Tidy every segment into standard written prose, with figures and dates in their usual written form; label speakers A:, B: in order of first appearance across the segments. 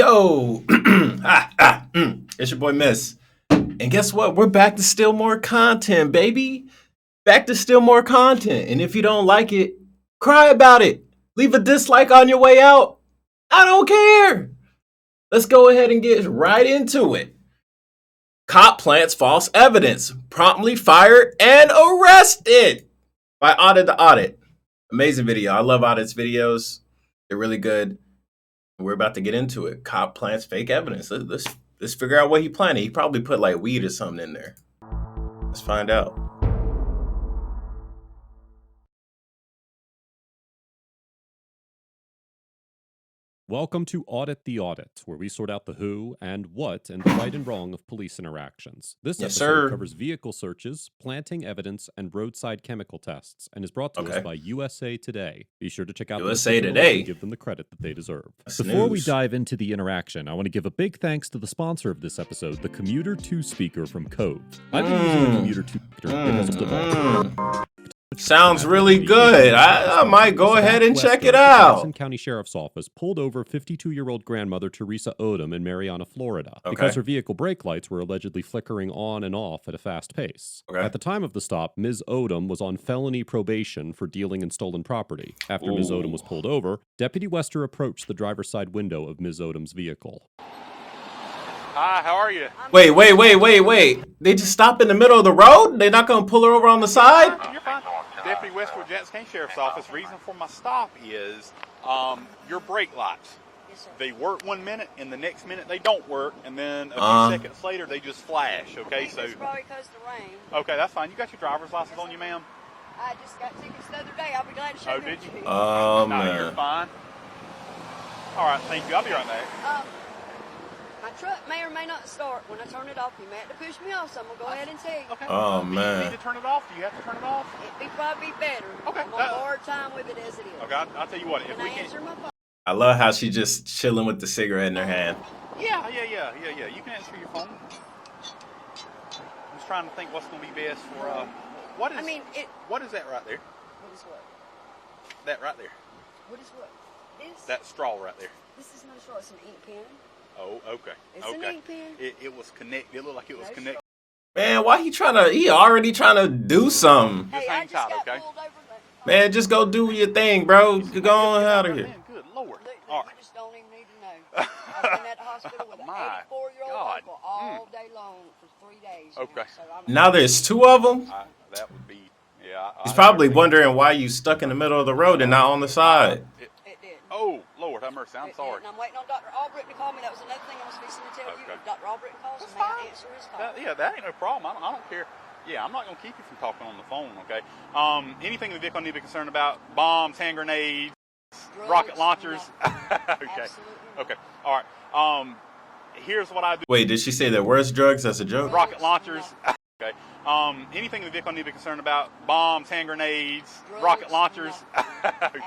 A: Yo, it's your boy Miss. And guess what? We're back to still more content, baby. Back to still more content. And if you don't like it, cry about it. Leave a dislike on your way out. I don't care. Let's go ahead and get right into it. Cop plants false evidence, promptly fired and arrested by Audit the Audit. Amazing video. I love Audit's videos. They're really good. We're about to get into it. Cop plants fake evidence. Let's figure out what he planted. He probably put like weed or something in there. Let's find out.
B: Welcome to Audit the Audit, where we sort out the who and what and the right and wrong of police interactions. This episode covers vehicle searches, planting evidence, and roadside chemical tests, and is brought to us by USA Today. Be sure to check out
A: USA Today
B: and give them the credit that they deserve.
A: That's
B: Before
A: news.
B: we dive into the interaction, I want to give a big thanks to the sponsor of this episode, the Commuter 2 speaker from Cove. I've been using the Commuter 2 speaker.
A: Sounds really good. I might go ahead and check it out.
B: Jackson County Sheriff's Office pulled over 52-year-old grandmother Teresa Odom in Mariana, Florida, because her vehicle brake lights were allegedly flickering on and off at a fast pace. At the time of the stop, Ms. Odom was on felony probation for dealing in stolen property. After Ms. Odom was pulled over, Deputy Wester approached the driver's side window of Ms. Odom's vehicle.
C: Hi, how are you?
A: Wait. They just stop in the middle of the road? They're not going to pull her over on the side?
C: You're fine. Deputy Westwood, Jackson County Sheriff's Office. Reason for my stop is your brake lights.
D: Yes, sir.
C: They work 1 minute, and the next minute they don't work, and then a few seconds later they just flash. Okay, so
D: It's probably because of the rain.
C: okay, that's fine. You got your driver's license on you, ma'am?
D: I just got tickets the other day. I'll be glad to show
C: Oh,
D: them
C: did
D: to
C: you?
D: you.
C: No,
A: Man.
C: you're fine. All right, thank you. I'll be right back.
D: My truck may or may not start. When I turn it off, you may have to push me off, so I'm going to go ahead and tell you.
C: Okay.
A: Oh,
C: Do you
A: man.
C: need to turn it off? Do you have to turn it off?
D: It'd probably be better.
C: Okay,
D: I'm on a hard time with it as it is.
C: Okay, I'll tell you what. If
D: Can
C: we
D: I
C: can.
D: answer my phone?
A: I love how she just chilling with the cigarette in her hand.
C: Yeah. You can answer your phone. I'm just trying to think what's going to be best for. What is? What is that right there?
D: What is what?
C: That right there.
D: What is what? This?
C: That straw right there.
D: This is not a straw. It's an ink pen.
C: Oh, okay.
D: It's an ink pen.
C: It was connected. It looked like it was
D: No
C: connected.
A: Man, why he already trying to do something.
D: Hey,
C: hang
D: I just
C: tight,
D: got
C: okay?
D: pulled over.
A: Man, just go do your thing, bro. Go on out of here.
C: Man, good Lord.
D: Look,
C: All
D: you
C: right.
D: just don't even need to know. I've been at the hospital with an
C: My
D: 84-year-old
C: God.
D: uncle all day long for 3 days.
C: Okay.
D: So I'm
A: Now there's two of them.
C: That would be, yeah.
A: He's probably wondering why you stuck in the middle of the road and not on the side.
D: It did.
C: Oh, Lord, have mercy. I'm
D: It did.
C: sorry.
D: And I'm waiting on Dr. Albritton to call me. That was another thing I was fixing to tell you.
C: Okay.
D: If Dr. Albritton calls,
C: That's
D: may I
C: fine.
D: answer his call?
C: That ain't no problem. I don't care. Yeah, I'm not going to keep you from talking on the phone, okay? Anything in the vehicle I need to be concerned about? Bombs, hand grenades,
D: Drugs,
C: rocket launchers?
D: no.
C: Okay.
D: Absolutely.
C: Okay. All right. Here's what I do.
A: Wait, did she say there was drugs? That's a joke.
C: Rocket launchers. Okay. Anything in the vehicle I need to be concerned about? Bombs, hand grenades,
D: Drugs,
C: rocket launchers.
D: no.
C: Okay.
D: Absolutely.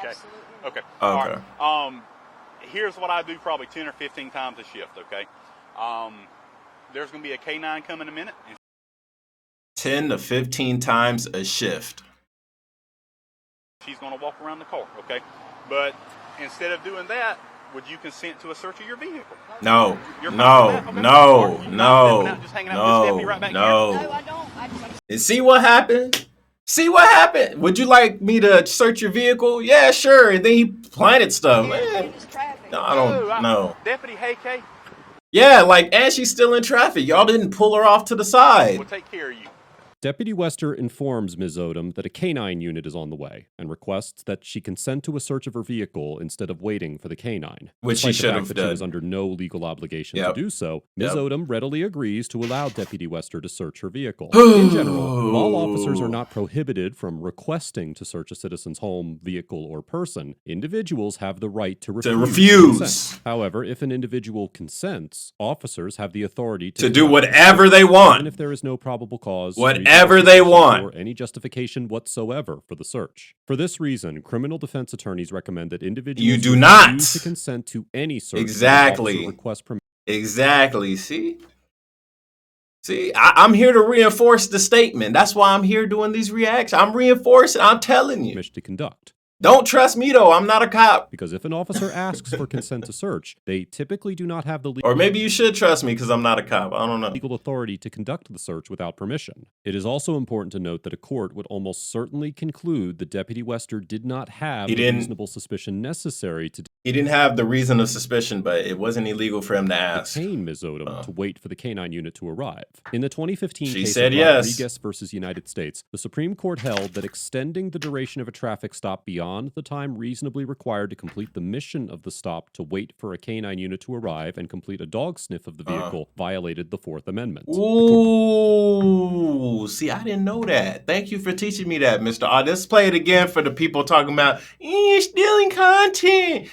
C: Okay.
A: Okay.
C: All right. Here's what I do probably 10 or 15 times a shift, okay? There's going to be a K9 coming in a minute.
A: 10 to 15 times a shift.
C: She's going to walk around the car, okay? But instead of doing that, would you consent to a search of your vehicle?
A: No,
C: You're fine
A: no,
C: with that? Okay.
A: no,
C: Or you're not stepping out, just hanging out with this deputy right back
D: No,
A: no.
D: I don't.
A: And see what happened? See what happened? Would you like me to search your vehicle? Yeah, sure. And then he planted stuff.
D: Here
A: Man,
D: in this traffic.
A: no, I don't know.
C: Deputy Hayke
A: Yeah, like, and she's still in traffic. Y'all didn't pull her off to the side.
C: will take care of you.
B: Deputy Wester informs Ms. Odom that a canine unit is on the way and requests that she consent to a search of her vehicle instead of waiting for the canine.
A: Which she
B: Despite the
A: should
B: fact
A: have
B: that She
A: done.
B: was under no legal obligation
A: Yep.
B: to do so. Ms.
A: Yep.
B: Odom readily agrees to allow Deputy Wester to search her vehicle. In general, while officers are not prohibited from requesting to search a citizen's home, vehicle, or person, individuals have the right to
A: refuse.
B: consent. However, if an individual consents, officers have the authority
A: To do
B: conduct
A: whatever they
B: even
A: want.
B: if there is no probable cause,
A: Whatever
B: reasonable
A: they
B: suspicion,
A: want.
B: or any justification whatsoever for the search. For this reason, criminal defense attorneys recommend that individuals
A: You do
B: who
A: not.
B: refuse to consent to any search
A: Exactly.
B: request permission.
A: Exactly. See, I'm here to reinforce the statement. That's why I'm here doing these reactions. I'm reinforcing. I'm telling you.
B: To conduct.
A: Don't trust me, though. I'm not a cop.
B: Because if an officer asks for consent to search, they typically do not have the
A: Or maybe you should trust me because I'm not a cop. I don't know.
B: legal authority to conduct the search without permission. It is also important to note that a court would almost certainly conclude that Deputy Wester did not have the reasonable suspicion necessary to
A: He didn't have the reason of suspicion, but it wasn't illegal for him to ask.
B: detain Ms. Odom to wait for the K-9 unit to arrive. In the 2015
A: She
B: case
A: said
B: of
A: yes.
B: Rodriguez versus United States, the Supreme Court held that extending the duration of a traffic stop beyond the time reasonably required to complete the mission of the stop to wait for a K-9 unit to arrive and complete a dog sniff of the vehicle violated the Fourth Amendment.
A: Ooh, see, I didn't know that. Thank you for teaching me that, Mr. Odd. Let's play it again for the people talking about, stealing content.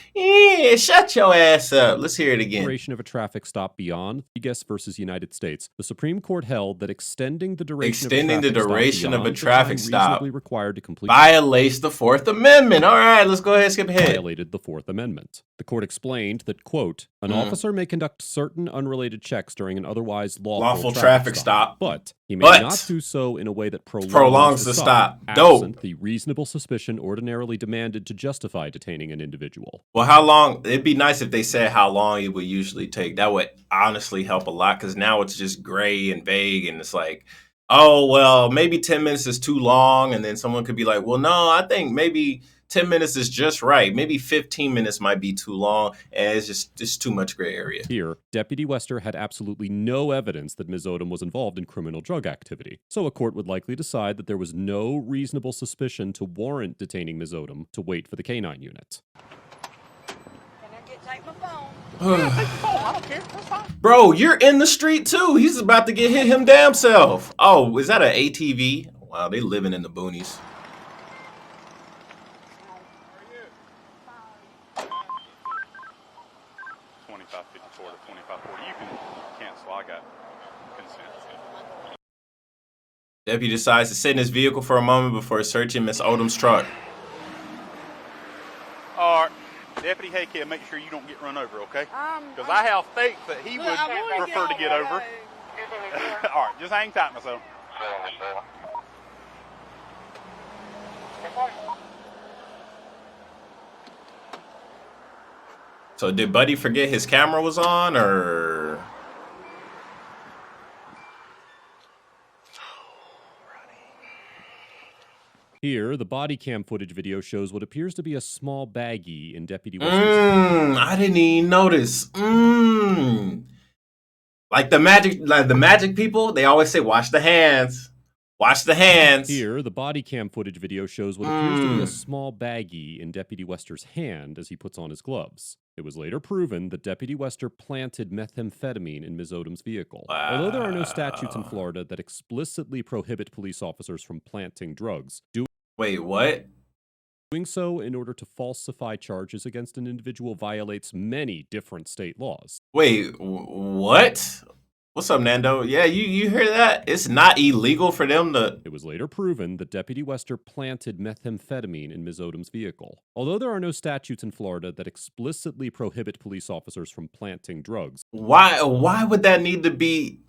A: Shut your ass up. Let's hear it again.
B: Duration of a traffic stop beyond Rodriguez versus United States. The Supreme Court held that extending the duration of a traffic stop reasonably required to complete
A: violates the Fourth Amendment. All right, let's go ahead and skip ahead.
B: Violated the Fourth Amendment. The court explained that, quote, an officer may conduct certain unrelated checks during an otherwise lawful traffic stop, but he may not do so in a way that prolongs the stop, absent the reasonable suspicion ordinarily demanded to justify detaining an individual.
A: Well, how long? It'd be nice if they said how long it would usually take. That would honestly help a lot, because now it's just gray and vague, and it's like, oh, well, maybe 10 minutes is too long, and then someone could be like, well, no, I think maybe 10 minutes is just right. Maybe 15 minutes might be too long, and it's just too much gray area.
B: Here, Deputy Wester had absolutely no evidence that Ms. Odom was involved in criminal drug activity, so a court would likely decide that there was no reasonable suspicion to warrant detaining Ms. Odom to wait for the K-9 unit.
D: Take my phone.
C: I don't care. That's fine.
A: Bro, you're in the street too. He's about to get hit him damn self. Oh, is that an ATV? Wow, they living in the boonies.
C: $25.54 to $25.40. You can cancel. I got consent.
A: Deputy decides to sit in his vehicle for a moment before searching Miss Odom's truck.
C: All right. Deputy Haycare, make sure you don't get run over, okay? Because I have faith that he would prefer to get over. All right, just hang tight, myself.
A: So did Buddy forget his camera was on, or?
B: Here, the body cam footage video shows what appears to be a small baggie in Deputy Wester's hand.
A: I didn't even notice. Like the magic people, they always say, wash the hands. Wash the hands.
B: Here, the body cam footage video shows what appears to be a small baggie in Deputy Wester's hand as he puts on his gloves. It was later proven that Deputy Wester planted methamphetamine in Ms. Odom's vehicle.
A: Wow.
B: Although there are no statutes in Florida that explicitly prohibit police officers from planting drugs,
A: Wait, what?
B: doing so in order to falsify charges against an individual violates many different state laws.
A: Wait, what? What's up, Nando? Yeah, you hear that? It's not illegal for them to...
B: It was later proven that Deputy Wester planted methamphetamine in Ms. Odom's vehicle. Although there are no statutes in Florida that explicitly prohibit police officers from planting drugs.
A: Why would that need to be...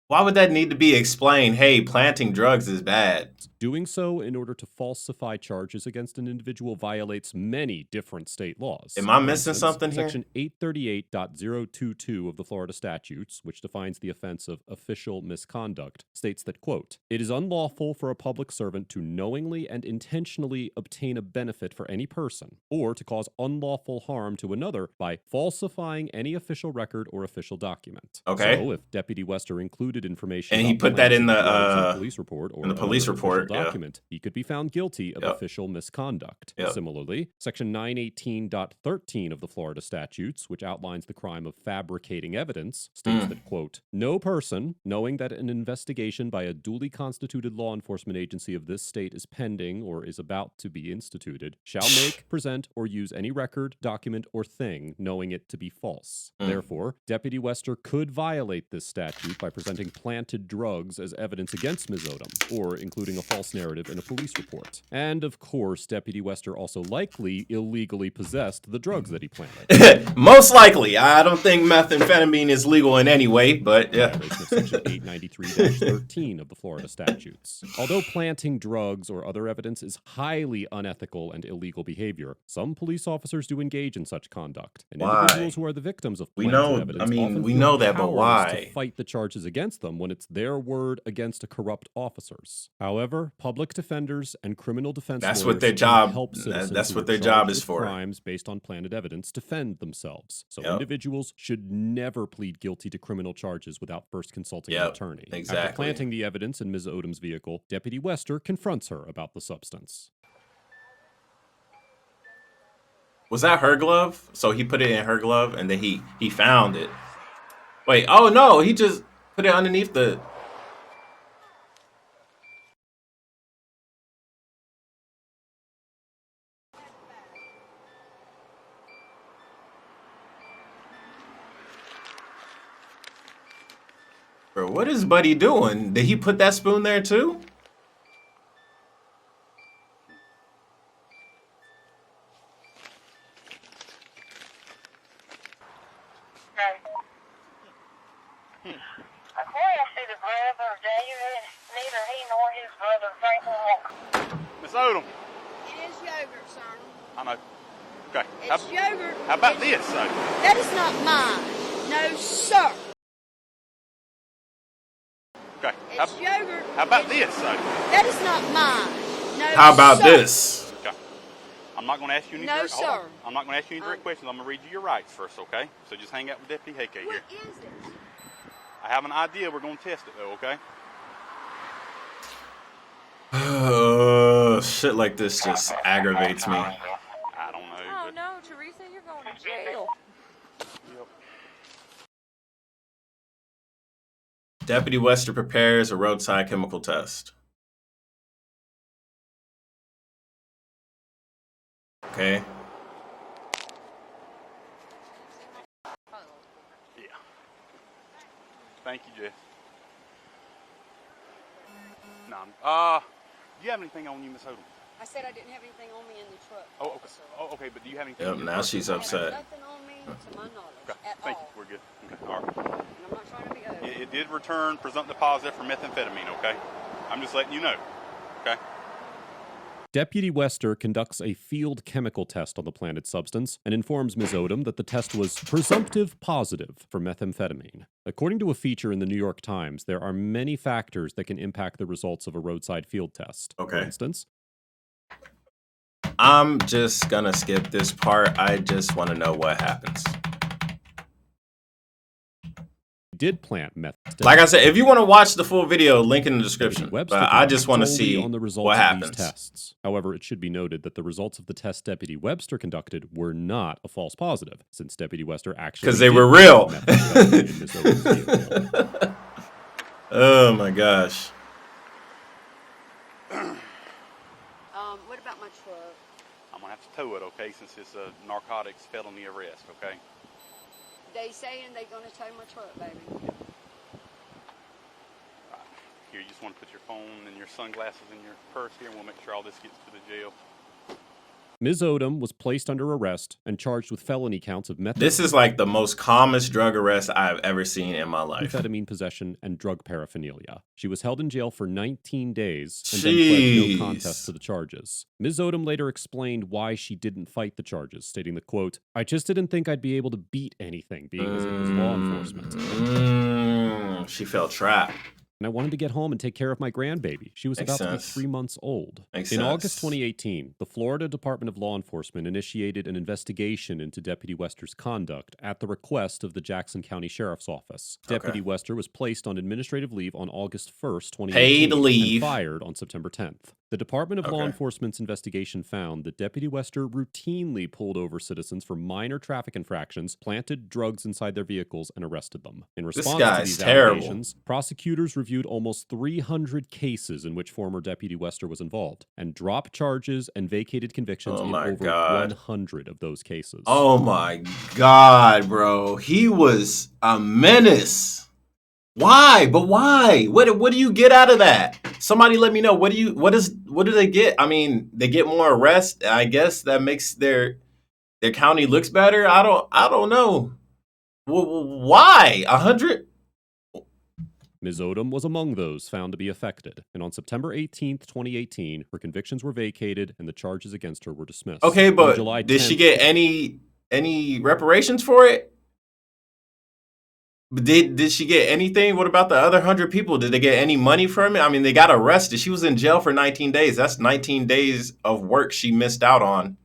A: Why would that need to be explained? Hey, planting drugs is bad.
B: Doing so in order to falsify charges against an individual violates many different state laws.
A: Am I missing something here?
B: Section 838.022 of the Florida statutes, which defines the offense of official misconduct, states that, quote, it is unlawful for a public servant to knowingly and intentionally obtain a benefit for any person, or to cause unlawful harm to another by falsifying any official record or official document.
A: Okay.
B: So if Deputy Wester included information
A: and he
B: about
A: put that in
B: the police report or
A: in the police report
B: document, he could be found guilty of official misconduct. Similarly, Section 918.13 of the Florida statutes, which outlines the crime of fabricating evidence, states that, quote, no person, knowing that an investigation by a duly constituted law enforcement agency of this state is pending or is about to be instituted, shall make, present, or use any record, document, or thing knowing it to be false. Therefore, Deputy Wester could violate this statute by presenting planted drugs as evidence against Ms. Odom, or including a false false narrative in a police report. And of course, Deputy Wester also likely illegally possessed the drugs that he planted.
A: Most likely. I don't think methamphetamine is legal in any way, but yeah.
B: Violation of Section 893-13 of the Florida statutes. Although planting drugs or other evidence is highly unethical and illegal behavior, some police officers do engage in such conduct. And individuals who are the victims of planted evidence often feel
A: that, but why?
B: To fight the charges against them when it's their word against a corrupt officers. However, public defenders and criminal defense
A: lawyers
B: what their
A: job
B: help citizens
A: that's what their
B: who are
A: job
B: charged
A: is
B: with
A: for.
B: Crimes based on planted evidence defend themselves. So individuals should never plead guilty to criminal charges without first consulting an attorney.
A: Exactly.
B: After planting the evidence in Ms. Odom's vehicle, Deputy Wester confronts her about the substance.
A: Was that her glove? So he put it in her glove and then he found it. Wait, oh no, he just put it underneath the... Bro, what is Buddy doing? Did he put that spoon there too?
C: Miss Odom.
D: It is yogurt, son.
C: I know. Okay.
D: It's yogurt.
C: How about this, though?
D: That is not mine. No, sir.
C: Okay.
D: It's yogurt.
C: How about this, though?
D: That is not mine. No,
A: How about
D: sir.
A: this?
C: Okay. I'm not going to ask you any
D: No,
C: direct.
D: sir.
C: I'm not going to ask you any direct questions. I'm going to read you your rights first, okay? So just hang out with Deputy Hayke
D: What
C: here.
D: is it?
C: I have an idea. We're going to test it, though, okay?
A: Shit like this just aggravates me.
C: I don't know.
E: Oh no, Teresa, you're going to jail.
C: Yep.
A: Deputy Wester prepares a roadside chemical test. Okay.
C: Yeah. Thank you, Jess. No. Do you have anything on you, Miss Odom?
D: I said I didn't have anything on me in the truck.
C: Oh, okay.
D: officer.
C: Oh, okay. But do you have anything?
A: Yep,
C: on your
A: now
C: person?
A: she's
D: I have
A: upset.
D: nothing on me to my knowledge
C: Okay.
D: at
C: Thank
D: all.
C: you. We're good. Okay. All right.
D: And I'm not trying to be ugly.
C: It did return presumptive positive for methamphetamine, okay? I'm just letting you know, okay?
B: Deputy Wester conducts a field chemical test on the planted substance and informs Ms. Odom that the test was presumptive positive for methamphetamine. According to a feature in the New York Times, there are many factors that can impact the results of a roadside field test.
A: Okay.
B: For instance,
A: I'm just gonna skip this part. I just want to know what happens.
B: did plant meth.
A: Like I said, if you want to watch the full video, link in the description.
B: Webster
A: But I just want to
B: solely
A: see
B: on the results
A: what
B: of
A: happens.
B: these tests. However, it should be noted that the results of the test Deputy Webster conducted were not a false positive, since Deputy Webster actually
A: Because they
B: did
A: were real.
B: plant methamphetamine in Miss Owen's vehicle.
A: Oh my gosh.
D: What about my truck?
C: I'm gonna have to tow it, okay, since it's a narcotics felony arrest, okay?
D: They saying they gonna tow my truck, baby.
C: Right. Here, you just want to put your phone and your sunglasses in your purse here, and we'll make sure all this gets to the jail.
B: Ms. Odom was placed under arrest and charged with felony counts of methamphetamine.
A: This is like the most calmest drug arrest I've ever seen in my life.
B: Amphetamine possession and drug paraphernalia. She was held in jail for 19 days and then pled no contest to the charges. Ms. Odom later explained why she didn't fight the charges, stating that, quote, "I just didn't think I'd be able to beat anything, being as it was law enforcement.
A: She felt trapped.
B: And I wanted to get home and take care of my grandbaby. She was
A: Makes
B: about
A: sense.
B: to be 3 months old."
A: Makes
B: In
A: sense.
B: August 2018, the Florida Department of Law Enforcement initiated an investigation into Deputy Wester's conduct at the request of the Jackson County Sheriff's Office. Deputy Wester was placed on administrative leave on August 1st, 2018,
A: Paid leave.
B: and fired on September 10th. The Department of Law Enforcement's investigation found that Deputy Wester routinely pulled over citizens for minor traffic infractions, planted drugs inside their vehicles, and arrested them. In response to
A: guy's
B: these
A: terrible.
B: allegations, prosecutors reviewed almost 300 cases in which former Deputy Wester was involved and dropped charges and vacated convictions in over 100 of those cases.
A: Oh my God, bro. He was a menace. Why? But why? What do you get out of that? Somebody let me know. What do they get? I mean, they get more arrests. I guess that makes their county looks better. I don't know. Why 100?
B: Ms. Odom was among those found to be affected, and on September 18th, 2018, her convictions were vacated and the charges against her were dismissed.
A: Okay, but did she get any reparations for it? Did she get anything? What about the other 100 people? Did they get any money from it? I mean, they got arrested. She was in jail for 19 days. That's 19 days of work she missed out on.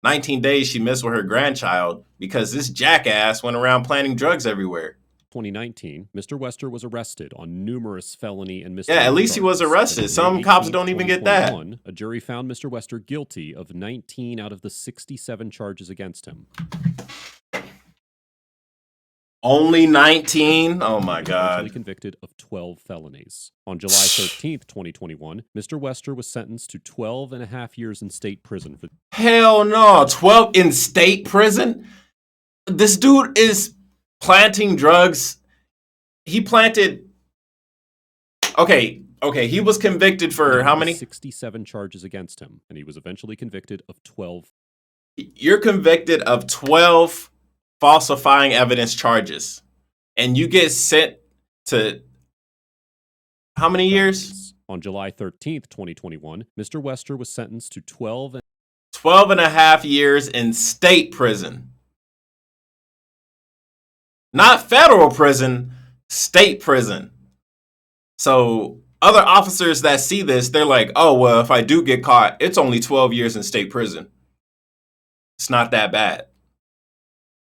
A: 19 days she missed with her grandchild because this jackass went around planting drugs everywhere.
B: 2019, Mr. Wester was arrested on numerous felony and misdemeanor
A: charges. Yeah, at least he was arrested. Some cops don't even get that.
B: A jury found Mr. Wester guilty of 19 out of the 67 charges against him.
A: Only 19? Oh my God.
B: Convicted of 12 felonies. On July 13th, 2021, Mr. Wester was sentenced to 12 and a half years in state prison for.
A: Hell no, 12 in state prison? This dude is planting drugs. He planted. Okay, he was convicted for how many?
B: 67 charges against him, and he was eventually convicted of 12.
A: You're convicted of 12 falsifying evidence charges, and you get sent to how many years?
B: On July 13th, 2021, Mr. Wester was sentenced to 12
A: and a half years in state prison. Not federal prison, state prison. So other officers that see this, they're like, oh, well, if I do get caught, it's only 12 years in state prison. It's not that bad.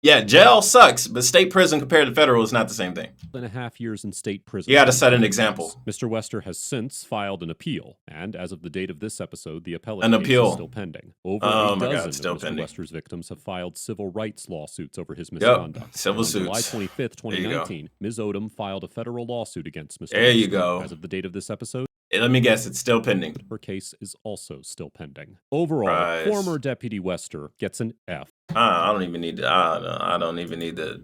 A: Yeah, jail sucks, but state prison compared to federal is not the same thing.
B: 12.5 years in state prison.
A: You got to set an example.
B: Mr. Wester has since filed an appeal, and as of the date of this episode, the appellate case is still pending. Over a dozen of Mr. Wester's victims have filed civil rights lawsuits over his misconduct.
A: Civil suits.
B: On July 25th, 2019, Ms. Odom filed a federal lawsuit against Mr.
A: There you go.
B: As of the date of this episode,
A: let me guess, it's still pending.
B: Her case is also still pending. Overall, former Deputy Wester gets an F.
A: I don't even need to. I don't even need to.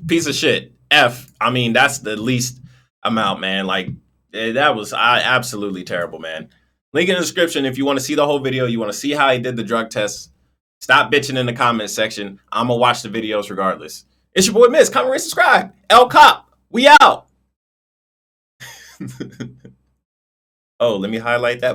A: Piece of shit. F. I mean, that's the least amount, man. Like, that was absolutely terrible, man. Link in the description if you want to see the whole video. You want to see how he did the drug test. Stop bitching in the comment section. I'm going to watch the videos regardless. It's your boy Miz. Comment, rate, subscribe. L Cop. We out. Oh, let me highlight that.